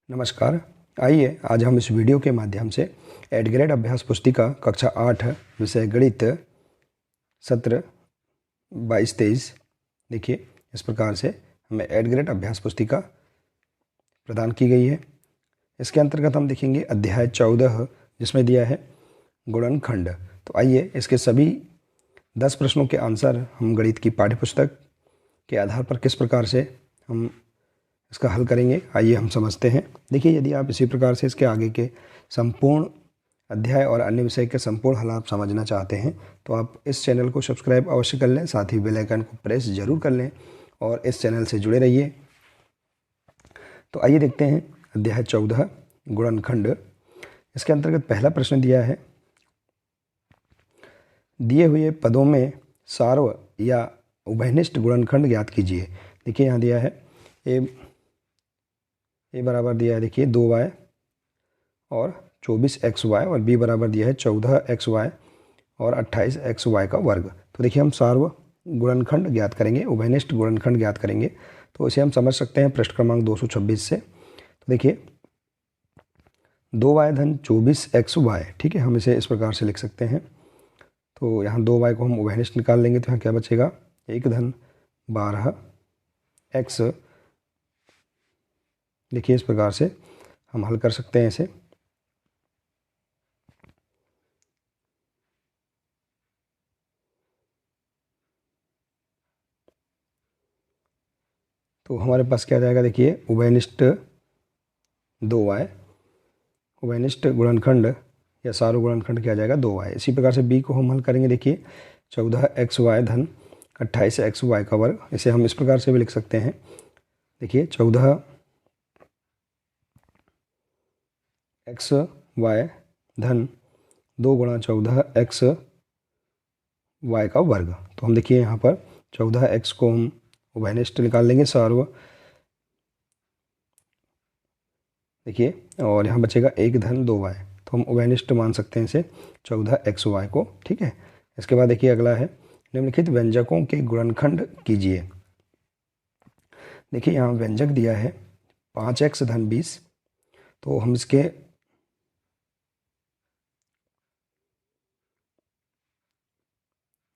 नमस्कार। आइए आज हम इस वीडियो के माध्यम से एड ग्रेड अभ्यास पुस्तिका कक्षा 8 विषय गणित सत्र 22-23 देखिए इस प्रकार से हमें एड ग्रेड अभ्यास पुस्तिका प्रदान की गई है। इसके अंतर्गत हम देखेंगे अध्याय 14 जिसमें दिया है गुणनखंड। तो आइए इसके सभी 10 प्रश्नों के आंसर हम गणित की पाठ्यपुस्तक के आधार पर किस प्रकार से हम इसका हल करेंगे, आइए हम समझते हैं। देखिए, यदि आप इसी प्रकार से इसके आगे के संपूर्ण अध्याय और अन्य विषय के संपूर्ण हल आप समझना चाहते हैं तो आप इस चैनल को सब्सक्राइब अवश्य कर लें, साथ ही बेल आइकन को प्रेस जरूर कर लें और इस चैनल से जुड़े रहिए। तो आइए देखते हैं अध्याय 14 गुणनखंड। इसके अंतर्गत पहला प्रश्न दिया है, दिए हुए पदों में सार्व या उभयनिष्ठ गुणनखंड ज्ञात कीजिए। देखिए यहाँ दिया है ए बराबर दिया है देखिए 2y और 24xy और b बराबर दिया है 14xy और 28xy का वर्ग। तो देखिए हम सार्व गुणनखंड ज्ञात करेंगे, उभयनिष्ठ गुणनखंड ज्ञात करेंगे। तो इसे हम समझ सकते हैं पृष्ठ क्रमांक 226 से। तो देखिए 2y धन 24xy, ठीक है, हम इसे इस प्रकार से लिख सकते हैं। तो यहाँ 2y को हम उभयनिष्ठ निकाल लेंगे तो यहाँ क्या बचेगा 1 धन 12x। देखिए इस प्रकार से हम हल कर सकते हैं इसे। तो हमारे पास क्या जाएगा, देखिए उभयनिष्ठ 2y, उभयनिष्ठ गुणनखंड या सार्व गुणनखंड क्या जाएगा 2y। इसी प्रकार से b को हम हल करेंगे, देखिए 14xy धन 28xy का वर्ग। इसे हम इस प्रकार से भी लिख सकते हैं, देखिए 14xy धन 2 गुणा 14xy का वर्ग। तो हम देखिए यहाँ पर 14x को हम उभयनिष्ठ निकाल लेंगे सार्व, देखिए, और यहाँ बचेगा 1 धन 2y। तो हम उभयनिष्ठ मान सकते हैं इसे 14xy को, ठीक है। इसके बाद देखिए अगला है निम्नलिखित व्यंजकों के गुणनखंड कीजिए। देखिए यहाँ व्यंजक दिया है 5x धन 20। तो हम इसके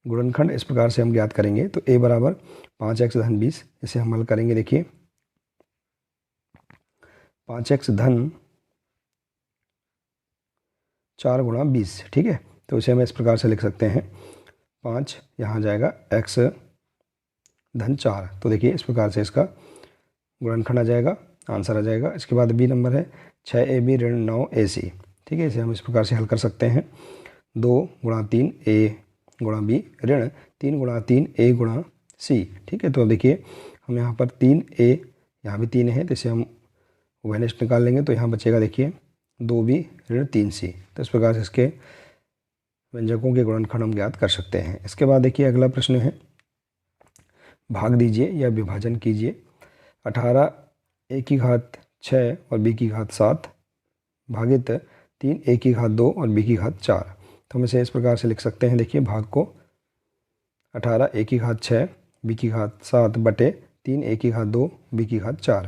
गुणनखंड इस प्रकार से हम ज्ञात करेंगे। तो a बराबर 5x धन 20, इसे हम हल करेंगे। देखिए 5x धन 4 गुणा 20, ठीक है। तो इसे हम इस प्रकार से लिख सकते हैं 5 यहाँ जाएगा x धन 4। तो देखिए इस प्रकार से इसका गुणनखंड आ जाएगा, आंसर आ जाएगा। इसके बाद बी नंबर है 6ab ऋण 9ac, ठीक है। इसे हम इस प्रकार से हल कर सकते हैं 2 गुणा 3 a गुणा b ऋण 3 गुणा 3 a गुणा c, ठीक है। तो देखिए हम यहाँ पर 3a, यहाँ भी 3 है, तो इसे हम उभयनिष्ठ निकाल लेंगे। तो यहाँ बचेगा देखिए 2b ऋण 3c। तो इस प्रकार से इसके व्यंजकों के गुणनखंड हम ज्ञात कर सकते हैं। इसके बाद देखिए अगला प्रश्न है, भाग दीजिए या विभाजन कीजिए। 18 a की घात 6 और b की घात 7 भागित 3 a की घात 2 और b की घात 4। तो हम इसे इस प्रकार से लिख सकते हैं, देखिए भाग को 18 a की घात 6 b की घात 7 बटे 3 a की घात 2 b की घात 4।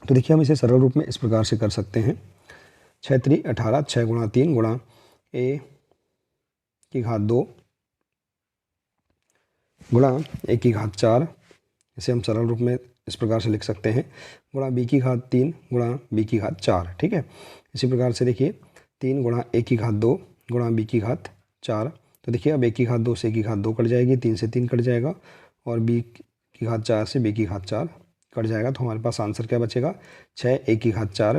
तो देखिए हम इसे सरल रूप में इस प्रकार से कर सकते हैं 6 3 18, 6 गुणा 3 गुणा a की घात 2 गुणा a की घात 4। इसे हम सरल रूप में इस प्रकार से लिख सकते हैं गुणा b की घात 3 गुणा b की घात 4, ठीक है। इसी प्रकार से देखिए 3 गुणा a की घात 2 गुणा b की घात 4। तो देखिए अब a की घात 2 से a की घात 2 कट जाएगी, 3 से 3 कट जाएगा और b की घात 4 से b की घात 4 कट जाएगा। तो हमारे पास आंसर क्या बचेगा 6 a की घात 4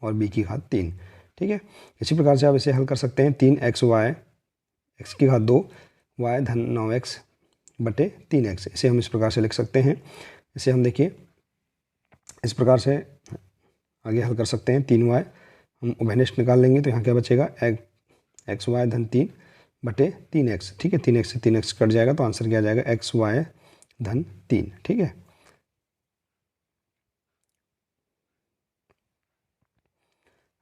और b की घात 3, ठीक है। इसी प्रकार से आप इसे हल कर सकते हैं 3xy x की घात 2 y धन 9x बटे 3x। इसे हम इस प्रकार से लिख सकते हैं। इसे हम देखिए इस प्रकार से आगे हल कर सकते हैं 3y हम उभयनिष्ठ निकाल लेंगे। तो यहाँ क्या बचेगा xy धन 3 बटे 3x, ठीक है। 3x से 3x कट जाएगा तो आंसर क्या आ जाएगा xy धन 3, ठीक है।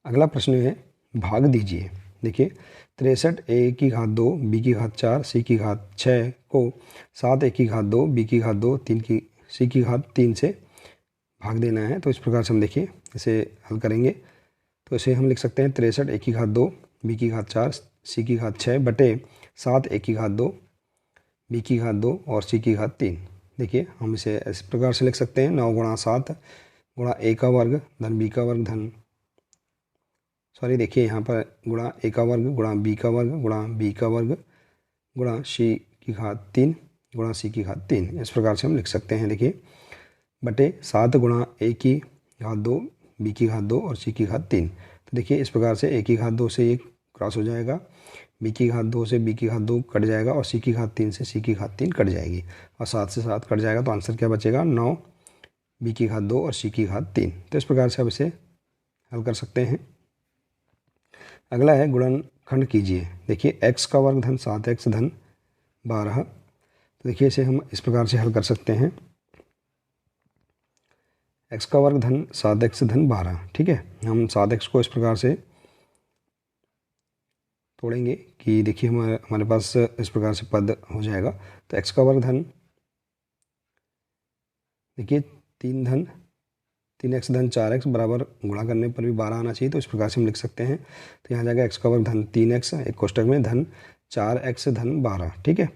अगला प्रश्न है भाग दीजिए। देखिए 63 a की घात 2 b की घात 4 c की घात 6 को 7 a की घात 2 b की घात 2 3 की c की घात 3 से भाग देना है। तो इस प्रकार से हम देखिए इसे हल करेंगे। तो इसे हम लिख सकते हैं 63 a की घात 2 b की घात 4 c की घात 6 बटे 7 a की घात 2 b की घात 2 और c की घात 3। देखिए हम इसे इस प्रकार से लिख सकते हैं 9 गुणा 7 गुणा a का वर्ग धन b का वर्ग धन देखिए यहाँ पर गुणा a का वर्ग गुणा b का वर्ग गुणा b का वर्ग गुणा c की घात 3 गुणा c की घात 3। इस प्रकार से हम लिख सकते हैं। देखिए बटे 7 गुणा a की घात 2 b की घात 2 और c की घात 3। तो देखिए इस प्रकार से a की घात 2 से ये क्रॉस हो जाएगा, b की घात 2 से b की घात 2 कट जाएगा और c की घात 3 से c की घात 3 कट जाएगी और 7 से 7 कट जाएगा। तो आंसर क्या बचेगा 9 b की घात 2 और c की घात 3। तो इस प्रकार से आप इसे हल कर सकते हैं। अगला है गुणनखंड कीजिए। देखिए x का वर्ग धन 7x धन 12। तो देखिए इसे हम इस प्रकार से हल कर सकते हैं x का वर्ग धन 7x धन 12। ठीक है, हम 7x को इस प्रकार से तोड़ेंगे कि देखिए हमारे पास इस प्रकार से पद हो जाएगा। तो x का वर्ग धन देखिए 3x धन 4x बराबर गुणा करने पर भी 12 आना चाहिए। तो इस प्रकार से हम लिख सकते हैं। तो यहाँ जाएगा x का वर्ग धन 3x एक कोष्टक में धन 4x धन 12। ठीक है,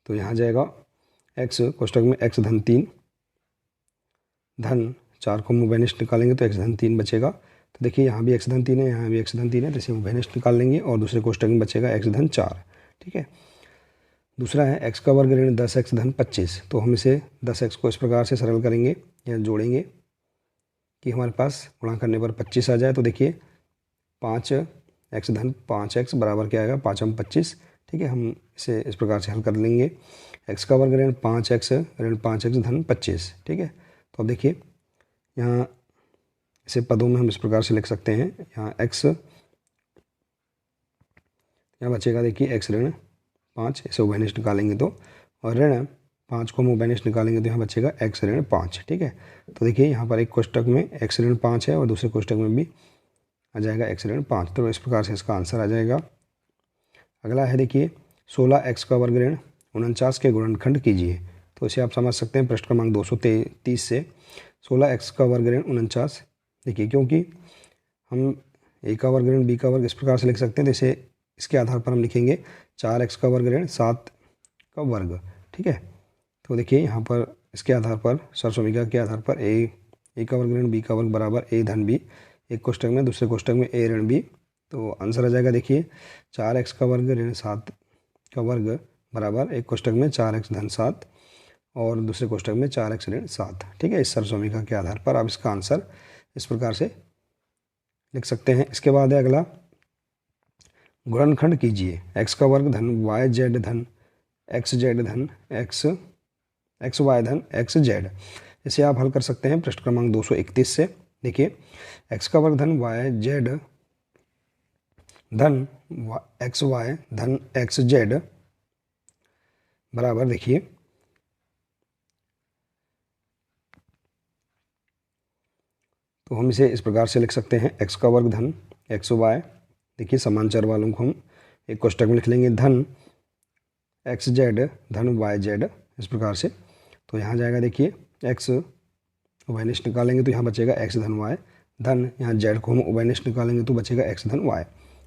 तो यहाँ जाएगा x कोष्टक में x धन 3 धन 4 को हम उभयनिष्ठ निकालेंगे तो x धन 3 बचेगा। तो देखिए यहाँ भी x धन 3 है, यहाँ भी x धन 3 है, तो इसे उभयनिष्ठ निकाल लेंगे और दूसरे कोष्टक में बचेगा x धन 4। ठीक है, दूसरा है x का वर्ग ऋण 10x धन 25। तो हम इसे 10x को इस प्रकार से सरल करेंगे या जोड़ेंगे कि हमारे पास गुणा करने पर 25 आ जाए। तो देखिए 5x धन 5x बराबर क्या आएगा 5 हम 25। ठीक है, हम इसे इस प्रकार से हल कर लेंगे। x का वर्ग ऋण 5x धन 25। ठीक है, तो अब देखिए यहाँ इसे पदों में हम इस प्रकार से लिख सकते हैं। यहाँ x यहाँ बचेगा देखिए x ऋण 5, इसे उभयनिष्ठ निकालेंगे तो, और ऋण 5 को हम उभयनिष्ठ निकालेंगे तो यहाँ बचेगा x ऋण 5। ठीक है, तो देखिए यहाँ पर एक कोष्टक में x ऋण 5 है और दूसरे कोष्टक में भी आ जाएगा x ऋण 5। तो इस प्रकार से इसका आंसर आ जाएगा। अगला है देखिए 16x का वर्ग ऋण 49 के गुणनखंड कीजिए। तो इसे आप समझ सकते हैं पृष्ठ क्रमांक 230 से 16x का वर्ग ऋण 49। देखिए क्योंकि हम a का वर्ग ऋण b का वर्ग इस प्रकार से लिख सकते हैं, तो इसे इसके आधार पर हम लिखेंगे 4x का वर्ग ऋण 7 का वर्ग। ठीक है, तो देखिए यहाँ पर इसके आधार पर सरसोमिका के आधार पर a का वर्ग ऋण b का वर्ग बराबर a धन b एक कोष्टक में, दूसरे कोष्टक में a ऋण b। तो आंसर आ जाएगा देखिए 4x का वर्ग ऋण 7 का वर्ग बराबर एक कोष्टक में 4x धन 7 और दूसरे कोष्टक में 4x ऋण 7। ठीक है, इस सरसोमिका के आधार पर आप इसका आंसर इस प्रकार से लिख सकते हैं। इसके बाद है अगला गुणनखंड कीजिए। x का वर्ग धन yz धन xz धन xy धन xz। इसे आप हल कर सकते हैं पृष्ठ क्रमांक 231 से। देखिए x का वर्ग धन yz धन xy धन xz बराबर देखिए तो हम इसे इस प्रकार से लिख सकते हैं x का वर्ग धन xy, देखिए समान चर वालों को हम एक कोष्टक में लिख लेंगे, धन xz धन yz इस प्रकार से। तो यहाँ जाएगा देखिए x उभयनिष्ठ निकालेंगे तो यहाँ बचेगा x धन y धन यहाँ z को हम उभयनिष्ठ निकालेंगे तो बचेगा x धन y।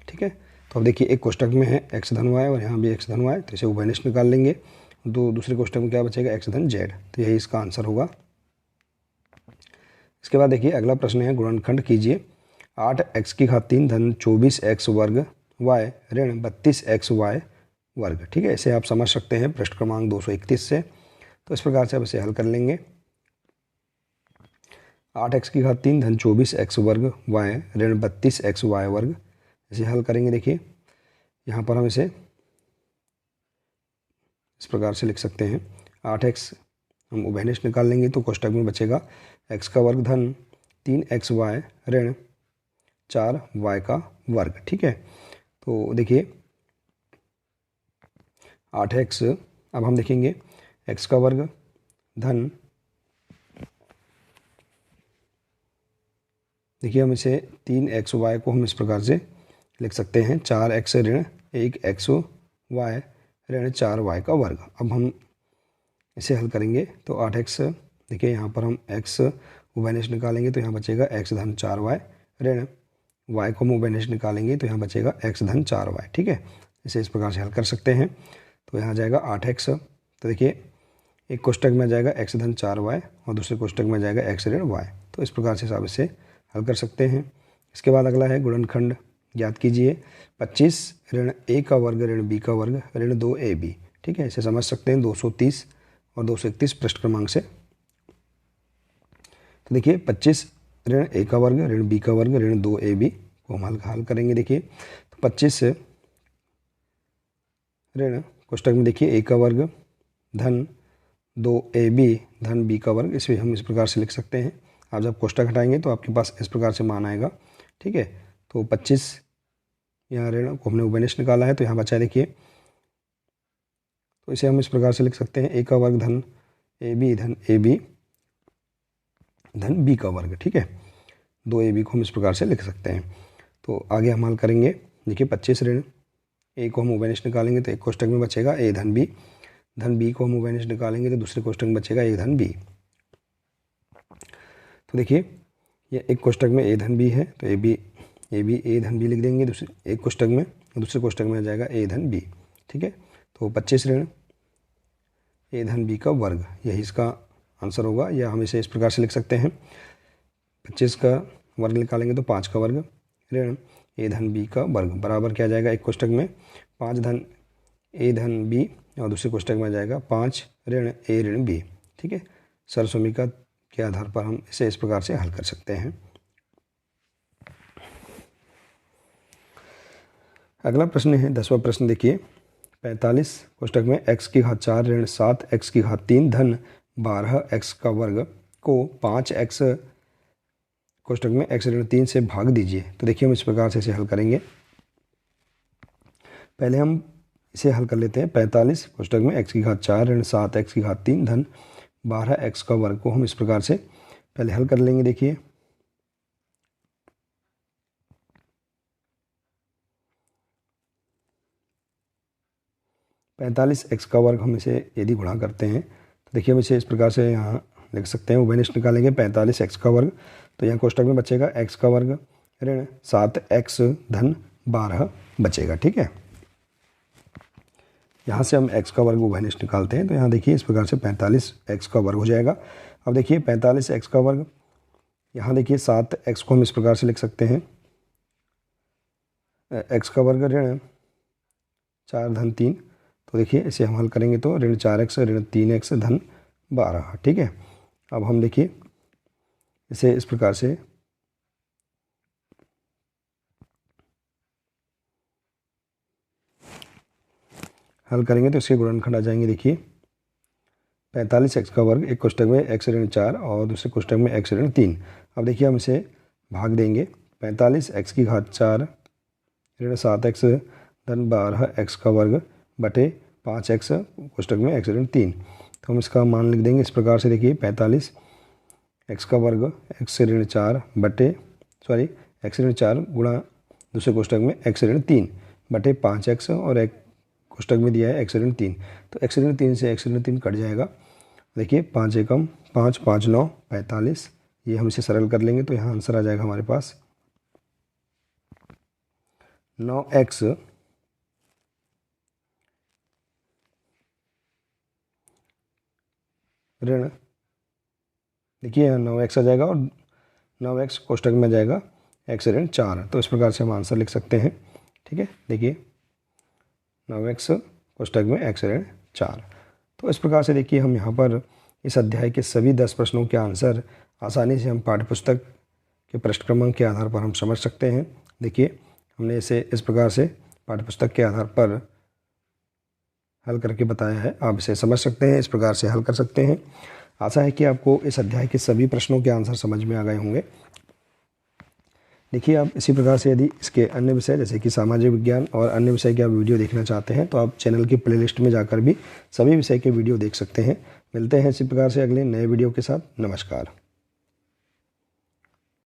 ठीक है, तो अब देखिए एक कोष्टक में है x धन y और यहाँ भी x धन y, तो इसे उभयनिष्ठ निकाल लेंगे तो दूसरे कोष्टक में क्या बचेगा x धन z। तो यही इसका आंसर होगा। इसके बाद देखिए अगला प्रश्न है गुणनखंड कीजिए। 8x की घात 3 धन 24x वर्ग y ऋण 32xy वर्ग। ठीक है, इसे आप समझ सकते हैं पृष्ठ क्रमांक 231 से। तो इस प्रकार से आप इसे हल कर लेंगे। 8x की घात 3 धन 24x वर्ग y ऋण 32xy वर्ग, इसे हल करेंगे। देखिए यहाँ पर हम इसे इस प्रकार से लिख सकते हैं 8x हम उभयनिष्ठ निकाल लेंगे तो कोष्टक में बचेगा x का वर्ग धन 3xy ऋण 4y का वर्ग। ठीक है, तो देखिए 8x अब हम देखेंगे x का वर्ग धन, देखिए हम इसे 3xy को हम इस प्रकार से लिख सकते हैं 4x ऋण 1xy ऋण 4y का वर्ग। अब हम इसे हल करेंगे तो 8x, देखिए यहाँ पर हम x उभयनिष्ठ निकालेंगे तो यहाँ बचेगा x धन 4y, ऋण y को हम उभयनिष्ठ निकालेंगे तो यहाँ बचेगा x धन 4y। ठीक है, इसे इस प्रकार से हल कर सकते हैं। तो यहाँ जाएगा 8x, तो देखिए एक कोष्टक में जाएगा x धन 4y और दूसरे कोष्टक में जाएगा x ऋण y। तो इस प्रकार से आप इसे हल कर सकते हैं। इसके बाद अगला है गुणनखंड ज्ञात कीजिए। 25 ऋण a का वर्ग ऋण b का वर्ग ऋण 2ab। ठीक है, इसे समझ सकते हैं 230 और 231 पृष्ठ क्रमांक से। तो देखिए 25 ऋण a का वर्ग ऋण b का वर्ग ऋण 2ab को हम हल करेंगे। देखिए तो 25 ऋण कोष्टक में देखिए a का वर्ग धन 2ab धन b का वर्ग, इसे हम इस प्रकार से लिख सकते हैं। आप जब कोष्टक हटाएंगे तो आपके पास इस प्रकार से मान आएगा। ठीक है, तो 25 यहाँ ऋण को हमने उभयनिष्ठ निकाला है तो यहाँ बचा है देखिए, तो इसे हम इस प्रकार से लिख सकते हैं a का वर्ग धन ab धन ab धन b का वर्ग। ठीक है, 2ab को हम इस प्रकार से लिख सकते हैं। तो आगे हम हल करेंगे। देखिए 25 ऋण a को हम उभयनिष्ठ निकालेंगे तो एक कोष्टक में बचेगा a धन b, धन b को हम उभयनिष्ठ निकालेंगे तो दूसरे कोष्टक में बचेगा a धन b। तो देखिए ये एक कोष्टक में a धन b है तो a धन b लिख देंगे दूसरे एक कोष्टक में, दूसरे कोष्टक में आ जाएगा a धन b। ठीक है, तो 25 ऋण a धन b का वर्ग, यही इसका आंसर होगा। या हम इसे इस प्रकार से लिख सकते हैं, 25 का वर्ग निकालेंगे तो 5 का वर्ग ऋण a धन b का वर्ग बराबर क्या जाएगा, एक कोष्टक में 5 धन a धन b और दूसरे कोष्टक में आ जाएगा 5 ऋण a ऋण b। ठीक है, सर्वसमीका के आधार पर हम इसे इस प्रकार से हल कर सकते हैं। अगला प्रश्न है 10वां प्रश्न। देखिए 45 कोष्टक में x की घात 4 ऋण 7 x की घात 3 धन 12 x का वर्ग को 5x कोष्टक में x ऋण 3 से भाग दीजिए। तो देखिए हम इस प्रकार से इसे हल करेंगे। पहले हम इसे हल कर लेते हैं। 45 कोष्टक में x की घात 4 ऋण 7 x की घात 3 धन 12 x का वर्ग को हम इस प्रकार से पहले हल कर लेंगे। देखिए पैंतालीस x का वर्ग हम इसे यदि गुणा करते हैं तो देखिए हम इसे इस प्रकार से यहाँ लिख सकते हैं। उभयनिष्ठ निकालेंगे 45 x का वर्ग तो यहाँ कोष्टक में बचेगा x का वर्ग ऋण 7x धन 12 बचेगा। ठीक है, यहाँ से हम x का वर्ग उभयनिष्ठ निकालते हैं तो यहाँ देखिए इस प्रकार से 45 x का वर्ग हो जाएगा। अब देखिए 45 x का वर्ग, यहाँ देखिए 7x को हम इस प्रकार से लिख सकते हैं, x का वर्ग ऋण 4 धन 3। तो देखिए इसे हम हल करेंगे तो ऋण 4x ऋण 3x धन 12। ठीक है, अब हम देखिए इसे इस प्रकार से हल करेंगे तो इसके गुणनखंड आ जाएंगे। देखिए 45x का वर्ग एक कोष्टक में x ऋण 4 और दूसरे कोष्टक में x ऋण 3। अब देखिए हम इसे भाग देंगे। 45x की घात 4 ऋण 7x धन 12x का वर्ग बटे 5x कोष्टक में x ऋण 3। तो हम इसका मान लिख देंगे इस प्रकार से। देखिए 45x का वर्ग x ऋण 4 बटे x ऋण 4 गुणा दूसरे कोष्टक में x ऋण 3 बटे 5x और एक कोष्टक में दिया है x ऋण 3। तो x ऋण 3 से x ऋण 3 कट जाएगा। देखिए 5 एकम 5 5 9 45, ये हम इसे सरल कर लेंगे तो यहाँ आंसर आ जाएगा हमारे पास 9x ऋण, देखिए यहाँ 9x आ जाएगा और 9x कोष्टक में जाएगा x ऋण 4। तो इस प्रकार से हम आंसर लिख सकते हैं। ठीक है, देखिए 9x कोष्टक में x ऋण 4। तो इस प्रकार से देखिए हम यहाँ पर इस अध्याय के सभी 10 प्रश्नों के आंसर आसानी से हम पाठ्यपुस्तक के पृष्ठ क्रमांक के आधार पर हम समझ सकते हैं। देखिए हमने इसे इस प्रकार से पाठ्यपुस्तक के आधार पर हल करके बताया है। आप इसे समझ सकते हैं, इस प्रकार से हल कर सकते हैं। आशा है कि आपको इस अध्याय के सभी प्रश्नों के आंसर समझ में आ गए होंगे। देखिए आप इसी प्रकार से यदि इसके अन्य विषय जैसे कि सामाजिक विज्ञान और अन्य विषय के आप वीडियो देखना चाहते हैं तो आप चैनल की प्लेलिस्ट में जाकर भी सभी विषय के वीडियो देख सकते हैं। मिलते हैं इसी प्रकार से अगले नए वीडियो के साथ। नमस्कार।